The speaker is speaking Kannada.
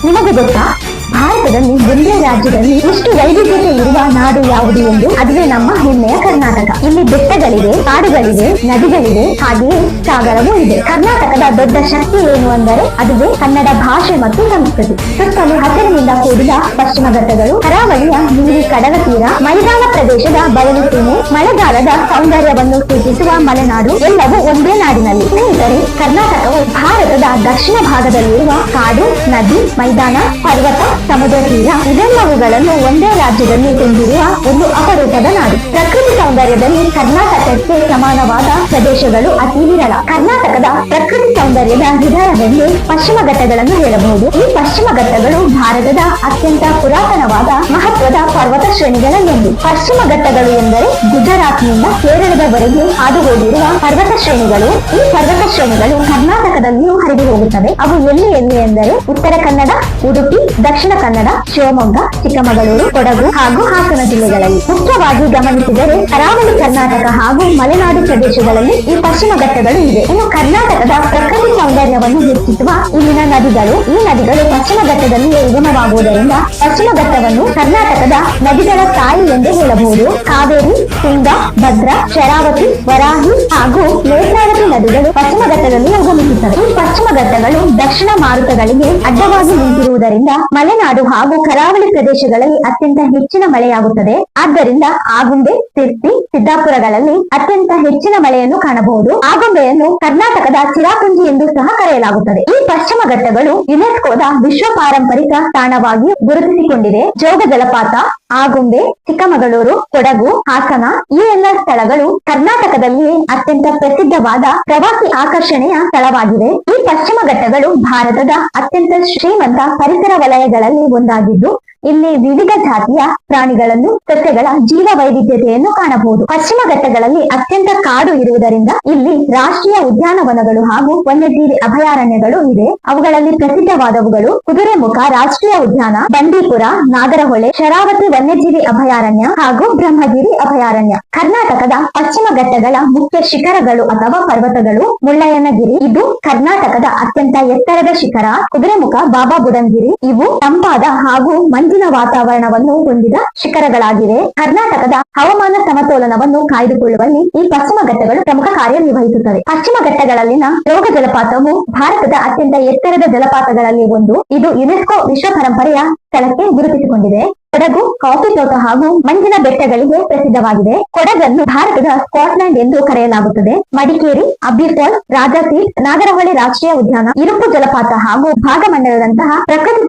ನಿಮಗೆ ಗೊತ್ತಾ, ಭಾರತದಲ್ಲಿ ಒಂದೇ ರಾಜ್ಯದಲ್ಲಿ ಎಷ್ಟು ವೈವಿಧ್ಯತೆ ಇರುವ ನಾಡು ಯಾವುದು ಎಂದು? ಅದುವೇ ನಮ್ಮ ಹೆಮ್ಮೆಯ ಕರ್ನಾಟಕ. ಇಲ್ಲಿ ಬೆಟ್ಟಗಳಿವೆ, ಕಾಡುಗಳಿವೆ, ನದಿಗಳಿವೆ, ಹಾಗೆಯೇ ಸಾಗರವೂ ಇದೆ. ಕರ್ನಾಟಕದ ದೊಡ್ಡ ಶಕ್ತಿ ಏನು ಅಂದರೆ ಅದುವೇ ಕನ್ನಡ ಭಾಷೆ ಮತ್ತು ಸಂಸ್ಕೃತಿ. ಸುತ್ತಲೂ ಹಸಿರಿನಿಂದ ಕೂಡಿದ ಪಶ್ಚಿಮ ಘಟ್ಟಗಳು, ಕರಾವಳಿಯ ನೀಲಿ ಕಡಲ ತೀರ, ಮೈದಾನ ಪ್ರದೇಶದ ಬಯಲು ಸೀಮೆ, ಮಳೆಗಾಲದ ಸೌಂದರ್ಯವನ್ನು ಸೂಚಿಸುವ ಮಲೆನಾಡು ಎಲ್ಲವೂ ಒಂದೇ ನಾಡಿನಲ್ಲಿ. ಸ್ನೇಹಿತರೆ, ಕರ್ನಾಟಕವು ಭಾರತದ ದಕ್ಷಿಣ ಭಾಗದಲ್ಲಿರುವ ಕಾಡು, ನದಿ, ಮೈದಾನ, ಪರ್ವತ, ಸಮುದ್ರ ತೀರ ಇವೆಲ್ಲವುಗಳನ್ನು ಒಂದೇ ರಾಜ್ಯದಲ್ಲಿ ಹೊಂದಿರುವ ಒಂದು ಅಪರೂಪದ ನಾಡು. ಪ್ರಕೃತಿ ಸೌಂದರ್ಯದಲ್ಲಿ ಕರ್ನಾಟಕಕ್ಕೆ ಸಮಾನವಾದ ಪ್ರದೇಶಗಳು ಅತಿ ವಿರಳ. ಕರ್ನಾಟಕದ ಪ್ರಕೃತಿ ಸೌಂದರ್ಯದ ಹೃದಯವೆಂದು ಪಶ್ಚಿಮ ಘಟ್ಟಗಳನ್ನು ಹೇಳಬಹುದು. ಈ ಪಶ್ಚಿಮ ಘಟ್ಟಗಳು ಭಾರತದ ಅತ್ಯಂತ ಪುರಾತನವಾದ ಮಹತ್ವದ ಪರ್ವತ ಶ್ರೇಣಿಗಳಲ್ಲೊಂದು. ಪಶ್ಚಿಮ ಘಟ್ಟಗಳು ಎಂದರೆ ಗುಜರಾತ್ನಿಂದ ಕೇರಳದವರೆಗೆ ಹಾದು ಹೋಗಿರುವ ಪರ್ವತ ಶ್ರೇಣಿಗಳು. ಈ ಪರ್ವತ ಶ್ರೇಣಿಗಳು ಕರ್ನಾಟಕದಲ್ಲಿಯೂ ಹರಿದು ಹೋಗುತ್ತವೆ. ಅವು ಎಲ್ಲಿ ಎಂದರೆ ಉತ್ತರ ಕನ್ನಡ, ಉಡುಪಿ, ದಕ್ಷಿಣ ಕನ್ನಡ, ಶಿವಮೊಗ್ಗ, ಚಿಕ್ಕಮಗಳೂರು, ಕೊಡಗು ಹಾಗೂ ಹಾಸನ ಜಿಲ್ಲೆಗಳಲ್ಲಿ. ಮುಖ್ಯವಾಗಿ ಗಮನಿಸಿದರೆ ಕರಾವಳಿ ಕರ್ನಾಟಕ ಹಾಗೂ ಮಲೆನಾಡು ಪ್ರದೇಶಗಳಲ್ಲಿ ಈ ಪಶ್ಚಿಮ ಘಟ್ಟಗಳು ಇವೆ. ಇನ್ನು ಕರ್ನಾಟಕದ ಪ್ರಕೃತಿ ಸೌಂದರ್ಯವನ್ನು ಹೆಚ್ಚಿಸುವ ಇಲ್ಲಿನ ನದಿಗಳು. ಈ ನದಿಗಳು ಪಶ್ಚಿಮ ಘಟ್ಟದಲ್ಲಿಯೇ ಉಗಮವಾಗುವುದರಿಂದ ಪಶ್ಚಿಮ ಘಟ್ಟವನ್ನು ಕರ್ನಾಟಕದ ನದಿಗಳ ತಾಯಿ ಎಂದು ಹೇಳಬಹುದು. ಕಾವೇರಿ, ತುಂಗಾ, ಭದ್ರಾ, ಶರಾವತಿ, ವರಾಹಿ ಹಾಗೂ ನೇತ್ರಾವತಿ ನದಿಗಳು ಪಶ್ಚಿಮ ಘಟ್ಟದಲ್ಲಿ ಉಗಮಿಸುತ್ತವೆ. ಈ ಪಶ್ಚಿಮ ಘಟ್ಟಗಳು ದಕ್ಷಿಣ ಮಾರುತಗಳಿಗೆ ಅಡ್ಡವಾಗಿ ನಿಂತಿರುವುದರಿಂದ ಮಲೆನಾಡು ಹಾಗೂ ಕರಾವಳಿ ಪ್ರದೇಶಗಳಲ್ಲಿ ಅತ್ಯಂತ ಹೆಚ್ಚಿನ ಮಳೆಯಾಗುತ್ತದೆ. ಆದ್ದರಿಂದ ಆಗುಂಬೆ, ಸಿರ್ಸಿ, ಸಿದ್ದಾಪುರಗಳಲ್ಲಿ ಅತ್ಯಂತ ಹೆಚ್ಚಿನ ಮಳೆಯನ್ನು ಕಾಣಬಹುದು. ಆಗುಂಬೆಯನ್ನು ಕರ್ನಾಟಕದ ಚಿರಾಪುಂಜಿ ಎಂದು ಸಹ ಕರೆಯಲಾಗುತ್ತದೆ. ಈ ಪಶ್ಚಿಮ ಘಟ್ಟಗಳು ಯುನೆಸ್ಕೋದ ವಿಶ್ವ ಪಾರಂಪರಿಕ ತಾಣವಾಗಿ ಗುರುತಿಸಿಕೊಂಡಿದೆ. ಜೋಗ ಜಲಪಾತ, ಆಗುಂಬೆ, ಚಿಕ್ಕಮಗಳೂರು, ಕೊಡಗು, ಹಾಸನ ಈ ಎಲ್ಲ ಸ್ಥಳಗಳು ಕರ್ನಾಟಕದಲ್ಲಿಯೇ ಅತ್ಯಂತ ಪ್ರಸಿದ್ಧವಾದ ಪ್ರವಾಸಿ ಆಕರ್ಷಣೆಯ ಸ್ಥಳವಾಗಿವೆ. ಈ ಪಶ್ಚಿಮ ಘಟ್ಟಗಳು ಭಾರತದ ಅತ್ಯಂತ ಶ್ರೀಮಂತ ಪರಿಸರ ವಲಯಗಳಲ್ಲಿ ಒಂದಾಗಿದ್ದು ಇಲ್ಲಿ ವಿವಿಧ ಜಾತಿಯ ಪ್ರಾಣಿಗಳನ್ನು, ಸಸ್ಯಗಳ ಜೀವ ವೈವಿಧ್ಯತೆಯನ್ನು ಕಾಣಬಹುದು. ಪಶ್ಚಿಮ ಘಟ್ಟಗಳಲ್ಲಿ ಅತ್ಯಂತ ಕಾಡು ಇರುವುದರಿಂದ ಇಲ್ಲಿ ರಾಷ್ಟ್ರೀಯ ಉದ್ಯಾನವನಗಳು ಹಾಗೂ ವನ್ಯಜೀವಿ ಅಭಯಾರಣ್ಯಗಳು ಇವೆ. ಅವುಗಳಲ್ಲಿ ಪ್ರಸಿದ್ಧವಾದವುಗಳು ಕುದುರೆಮುಖ ರಾಷ್ಟ್ರೀಯ ಉದ್ಯಾನ, ಬಂಡೀಪುರ, ನಾಗರಹೊಳೆ, ಶರಾವತಿ ವನ್ಯಜೀವಿ ಅಭಯಾರಣ್ಯ ಹಾಗೂ ಬ್ರಹ್ಮಗಿರಿ ಅಭಯಾರಣ್ಯ. ಕರ್ನಾಟಕದ ಪಶ್ಚಿಮ ಘಟ್ಟಗಳ ಮುಖ್ಯ ಶಿಖರಗಳು ಅಥವಾ ಪರ್ವತಗಳು: ಮುಳ್ಳಯ್ಯನಗಿರಿ, ಇದು ಕರ್ನಾಟಕದ ಅತ್ಯಂತ ಎತ್ತರದ ಶಿಖರ. ಕುದುರೆಮುಖ, ಬಾಬಾ ಬುಡನ್ಗಿರಿ, ಇವು ತಂಪಾದ ಹಾಗೂ ಮಂಜಿನ ವಾತಾವರಣವನ್ನು ಹೊಂದಿದ ಶಿಖರಗಳಾಗಿವೆ. ಕರ್ನಾಟಕದ ಹವಾಮಾನ ಸಮತೋಲನವನ್ನು ಕಾಯ್ದುಕೊಳ್ಳುವಲ್ಲಿ ಈ ಪಶ್ಚಿಮ ಘಟ್ಟಗಳು ಪ್ರಮುಖ ಕಾರ್ಯನಿರ್ವಹಿಸುತ್ತವೆ. ಪಶ್ಚಿಮ ಘಟ್ಟಗಳಲ್ಲಿನ ಜೋಗ ಜಲಪಾತವು ಭಾರತದ ಅತ್ಯಂತ ಎತ್ತರದ ಜಲಪಾತಗಳಲ್ಲಿ ಒಂದು. ಇದು ಯುನೆಸ್ಕೋ ವಿಶ್ವ ಪರಂಪರೆಯ ಸ್ಥಳಕ್ಕೆ ಗುರುತಿಸಿಕೊಂಡಿದೆ. ಕೊಡಗು ಕಾಫಿ ತೋಟ ಹಾಗೂ ಮಂಜಿನ ಬೆಟ್ಟಗಳಿಗೆ ಪ್ರಸಿದ್ಧವಾಗಿದೆ. ಕೊಡಗನ್ನು ಭಾರತದ ಸ್ಕಾಟ್ಲೆಂಡ್ ಎಂದು ಕರೆಯಲಾಗುತ್ತದೆ. ಮಡಿಕೇರಿ, ಅಬ್ಬಿ ಫಾಲ್ಸ್, ರಾಜಾಸೀಟ್, ನಾಗರಹೊಳೆ ರಾಷ್ಟ್ರೀಯ ಉದ್ಯಾನ, ಇರುಪು ಜಲಪಾತ ಹಾಗೂ ಭಾಗಮಂಡಲದಂತಹ ಪ್ರಕೃತಿ